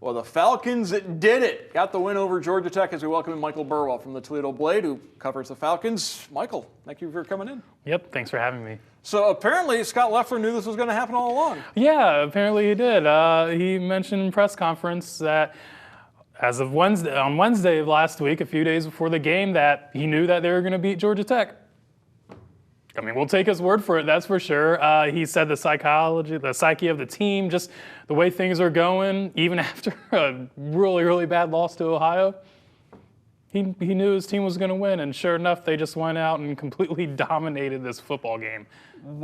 Well, the Falcons did it. Got the win over Georgia Tech as we welcome in Michael Burwell from the Toledo Blade, who covers the Falcons. Michael, thank you for coming in. Yep, thanks for having me. So apparently Scott Loeffler knew this was going to happen all along. Yeah, apparently he did. He mentioned in press conference that as of on Wednesday of last week, a few days before the game, that he knew that they were going to beat Georgia Tech. I mean, we'll take his word for it, that's for sure. He said the psyche of the team, just the way things are going, even after a really, really bad loss to Ohio, he knew his team was going to win, and sure enough, they just went out and completely dominated this football game.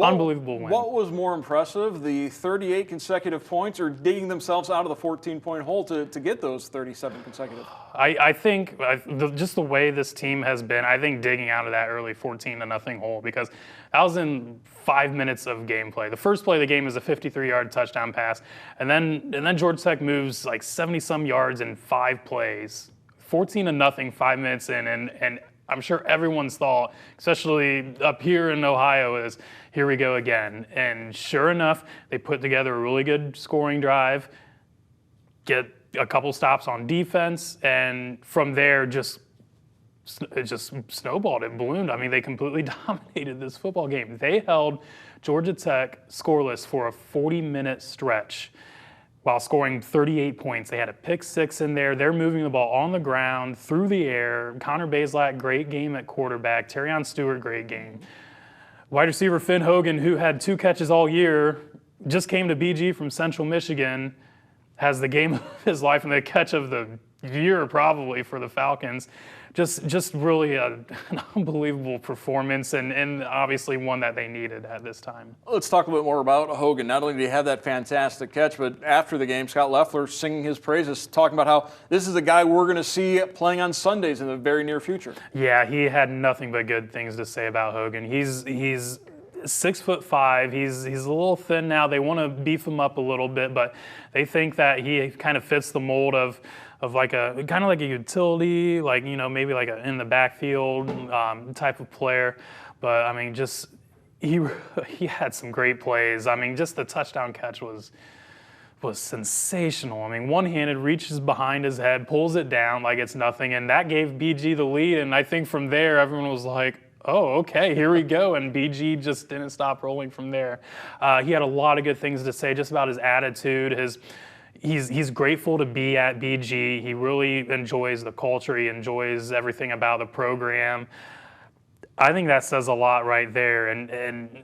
Unbelievable win. What was more impressive, the 38 consecutive points or digging themselves out of the 14-point hole to get those 37 consecutive? I think just the way this team has been, I think digging out of that early 14-0 hole, because that was in 5 minutes of gameplay. The first play of the game is a 53-yard touchdown pass, and then Georgia Tech moves like 70-some yards in 5 plays. 14-0, 5 minutes in, and I'm sure everyone's thought, especially up here in Ohio, is here we go again. And sure enough, they put together a really good scoring drive, get a couple stops on defense, and from there it just snowballed. It ballooned. I mean, they completely dominated this football game. They held Georgia Tech scoreless for a 40-minute stretch while scoring 38 points. They had a pick six in there. They're moving the ball on the ground, through the air. Connor Bazelak, great game at quarterback. Terrion Stewart, great game. Wide receiver Finn Hogan, who had 2 catches all year, just came to BG from Central Michigan, has the game of his life and the catch of the year probably for the Falcons. Just really an unbelievable performance, and obviously one that they needed at this time. Let's talk a bit more about Hogan. Not only did he have that fantastic catch, but after the game, Scott Loeffler singing his praises, talking about how this is a guy we're going to see playing on Sundays in the very near future. Yeah, he had nothing but good things to say about Hogan. He's 6'5". He's a little thin now. They want to beef him up a little bit, but they think that he kind of fits the mold of like a kind of like a utility, like, you know, maybe like a in the backfield type of player. But I mean, just he had some great plays. I mean, just the touchdown catch was sensational. I mean, one-handed, reaches behind his head, pulls it down like it's nothing, and that gave BG the lead. And I think from there, everyone was like, oh, okay, here we go. And BG just didn't stop rolling from there. He had a lot of good things to say just about his attitude. He's grateful to be at BG. He really enjoys the culture. He enjoys everything about the program. I think that says a lot right there. And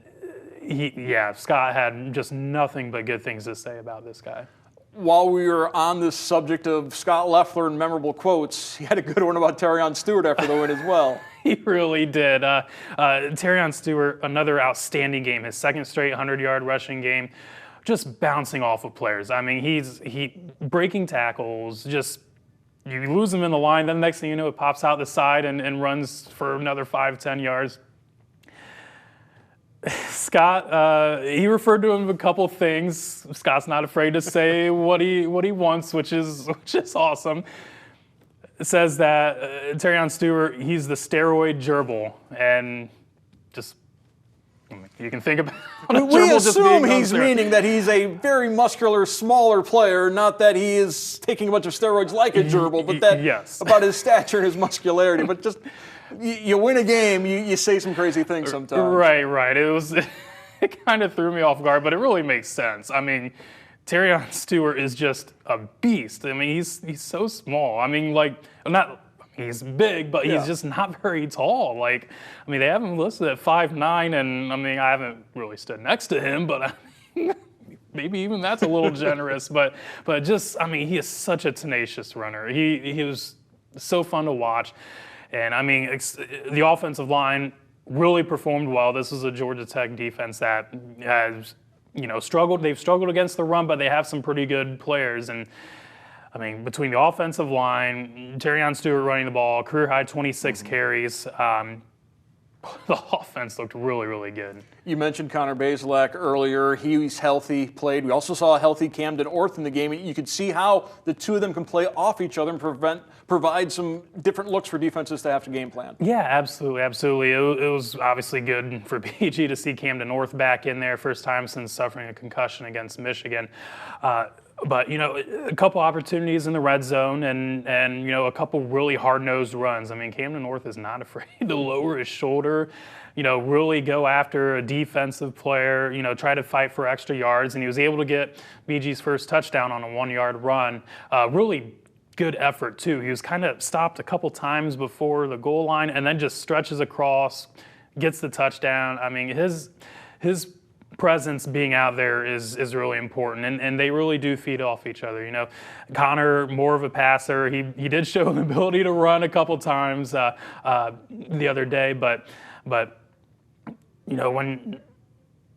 Scott had just nothing but good things to say about this guy. While we were on this subject of Scott Loeffler and memorable quotes, he had a good one about Terrion Stewart after the win as well. He really did. Terrion Stewart, another outstanding game, his second straight 100-yard rushing game, just bouncing off of players. I mean, he's breaking tackles, just you lose him in the line, then the next thing you know, it pops out the side and runs for another 5-10 yards. Scott, he referred to him a couple things. Scott's not afraid to say what he wants, which is awesome. It says that Terrion Stewart, he's the steroid gerbil, and just you can think about. We assume he's meaning that he's a very muscular, smaller player, not that he is taking a bunch of steroids like a gerbil, but that about his stature and his muscularity. But just you win a game, you say some crazy things sometimes. Right. It kind of threw me off guard, but it really makes sense. I mean, Terrion Stewart is just a beast. I mean, he's so small. I mean, he's big, but he's just not very tall. Like, I mean, they have him listed at 5'9", and I mean, I haven't really stood next to him, but I mean, maybe even that's a little generous. But just, I mean, he is such a tenacious runner. He was so fun to watch, and I mean, the offensive line really performed well. This is a Georgia Tech defense that has, struggled. They've struggled against the run, but they have some pretty good players. And I mean, between the offensive line, Terrion Stewart running the ball, career high 26 carries. The offense looked really, really good. You mentioned Connor Bazelak earlier. He's healthy, played. We also saw a healthy Camden Orth in the game. You could see how the two of them can play off each other and provide some different looks for defenses to have to game plan. Yeah, absolutely. It was obviously good for BG to see Camden Orth back in there, first time since suffering a concussion against Michigan. But, a couple opportunities in the red zone and a couple really hard-nosed runs. I mean, Camden North is not afraid to lower his shoulder, really go after a defensive player, try to fight for extra yards. And he was able to get BG's first touchdown on a 1-yard run. Really good effort, too. He was kind of stopped a couple times before the goal line and then just stretches across, gets the touchdown. I mean, his presence being out there is really important, and they really do feed off each other. Connor, more of a passer. He did show an ability to run a couple times the other day, but when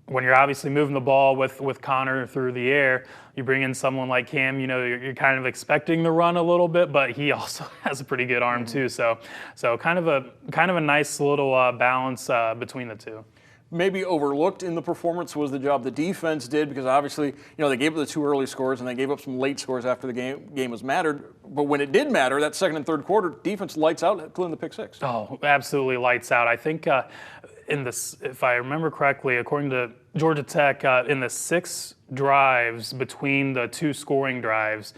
you're obviously moving the ball with Connor through the air, you bring in someone like Cam, you're kind of expecting the run a little bit, but he also has a pretty good arm too. So kind of a nice little balance between the two. Maybe overlooked in the performance was the job the defense did, because obviously, they gave up the 2 early scores and they gave up some late scores after the game was mattered. But when it did matter, that second and third quarter, defense lights out, including the pick 6. Oh, absolutely lights out. I think if I remember correctly, according to Georgia Tech, in the 6 drives between the 2 scoring drives,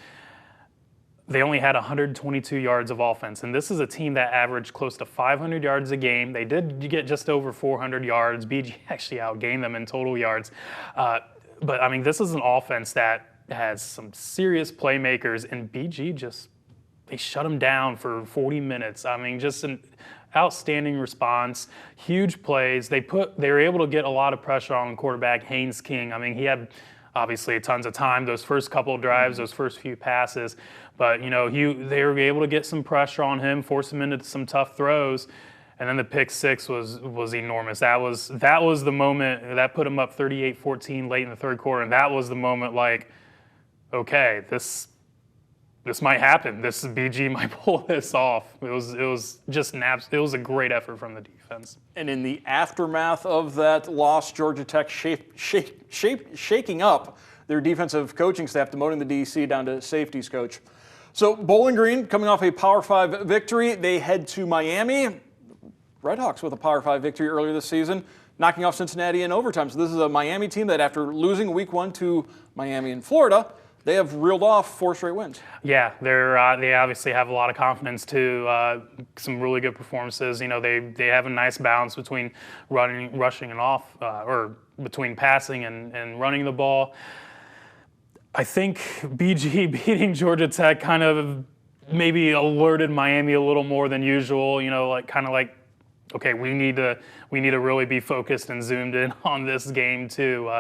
they only had 122 yards of offense, and this is a team that averaged close to 500 yards a game. They did get just over 400 yards. BG actually outgained them in total yards. But, I mean, this is an offense that has some serious playmakers, and BG they shut them down for 40 minutes. I mean, just an outstanding response, huge plays. They were able to get a lot of pressure on quarterback Haynes King. I mean, he had obviously tons of time those first couple of drives, those first few passes. But, they were able to get some pressure on him, force him into some tough throws. And then the pick 6 was enormous. That was the moment that put him up 38-14 late in the third quarter. And that was the moment like, okay, this might happen. This BG might pull this off. It was just it was a great effort from the defense. And in the aftermath of that loss, Georgia Tech shaking up their defensive coaching staff, demoting the DC down to safeties coach. So Bowling Green, coming off a Power 5 victory, they head to Miami. Redhawks with a Power 5 victory earlier this season, knocking off Cincinnati in overtime. So this is a Miami team that, after losing week 1 to Miami in Florida, they have reeled off 4 straight wins. Yeah, they obviously have a lot of confidence too. Some really good performances. They have a nice balance between rushing and off, or between passing and running the ball. I think BG beating Georgia Tech kind of maybe alerted Miami a little more than usual. Okay, we need to really be focused and zoomed in on this game too.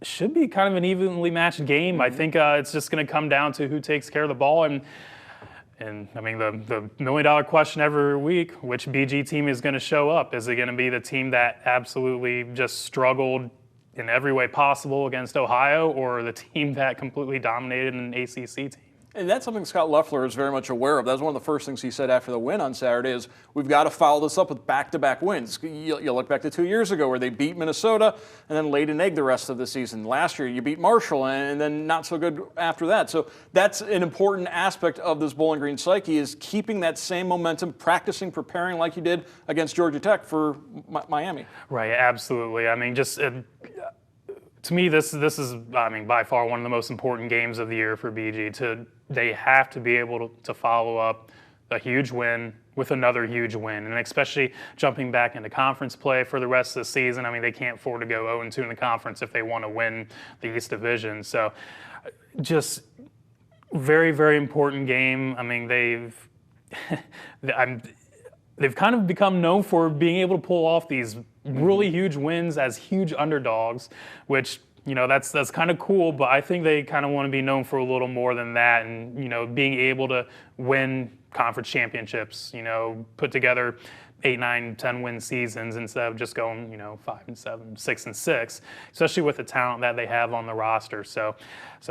Should be kind of an evenly matched game. I think it's just going to come down to who takes care of the ball. And I mean, the million-dollar question every week, which BG team is going to show up? Is it going to be the team that absolutely just struggled in every way possible against Ohio, or the team that completely dominated an ACC team? And that's something Scott Loeffler is very much aware of. That was one of the first things he said after the win on Saturday is, we've got to follow this up with back-to-back wins. You look back to 2 years ago where they beat Minnesota and then laid an egg the rest of the season. Last year you beat Marshall and then not so good after that. So that's an important aspect of this Bowling Green psyche, is keeping that same momentum, practicing, preparing like you did against Georgia Tech for Miami. Right, absolutely. I mean, just to me, this is, I mean, by far one of the most important games of the year for BG. They have to be able to follow up a huge win with another huge win, and especially jumping back into conference play for the rest of the season. I mean, they can't afford to go 0-2 in the conference if they want to win the East Division. So just very, very important game. I mean, they've kind of become known for being able to pull off these really huge wins as huge underdogs, which, that's kind of cool, but I think they kind of want to be known for a little more than that, and, being able to win conference championships, put together 8, 9, 10 win seasons instead of just going, 5-7, 6-6, especially with the talent that they have on the roster. So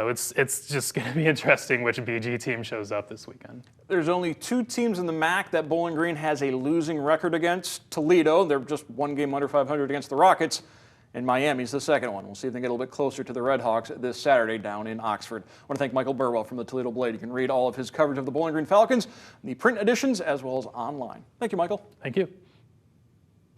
it's just going to be interesting which BG team shows up this weekend. There's only 2 teams in the MAC that Bowling Green has a losing record against. Toledo, they're just 1 game under 500 against the Rockets, and Miami's the second one. We'll see if they get a little bit closer to the Redhawks this Saturday down in Oxford. I want to thank Michael Burwell from the Toledo Blade. You can read all of his coverage of the Bowling Green Falcons in the print editions as well as online. Thank you, Michael. Thank you.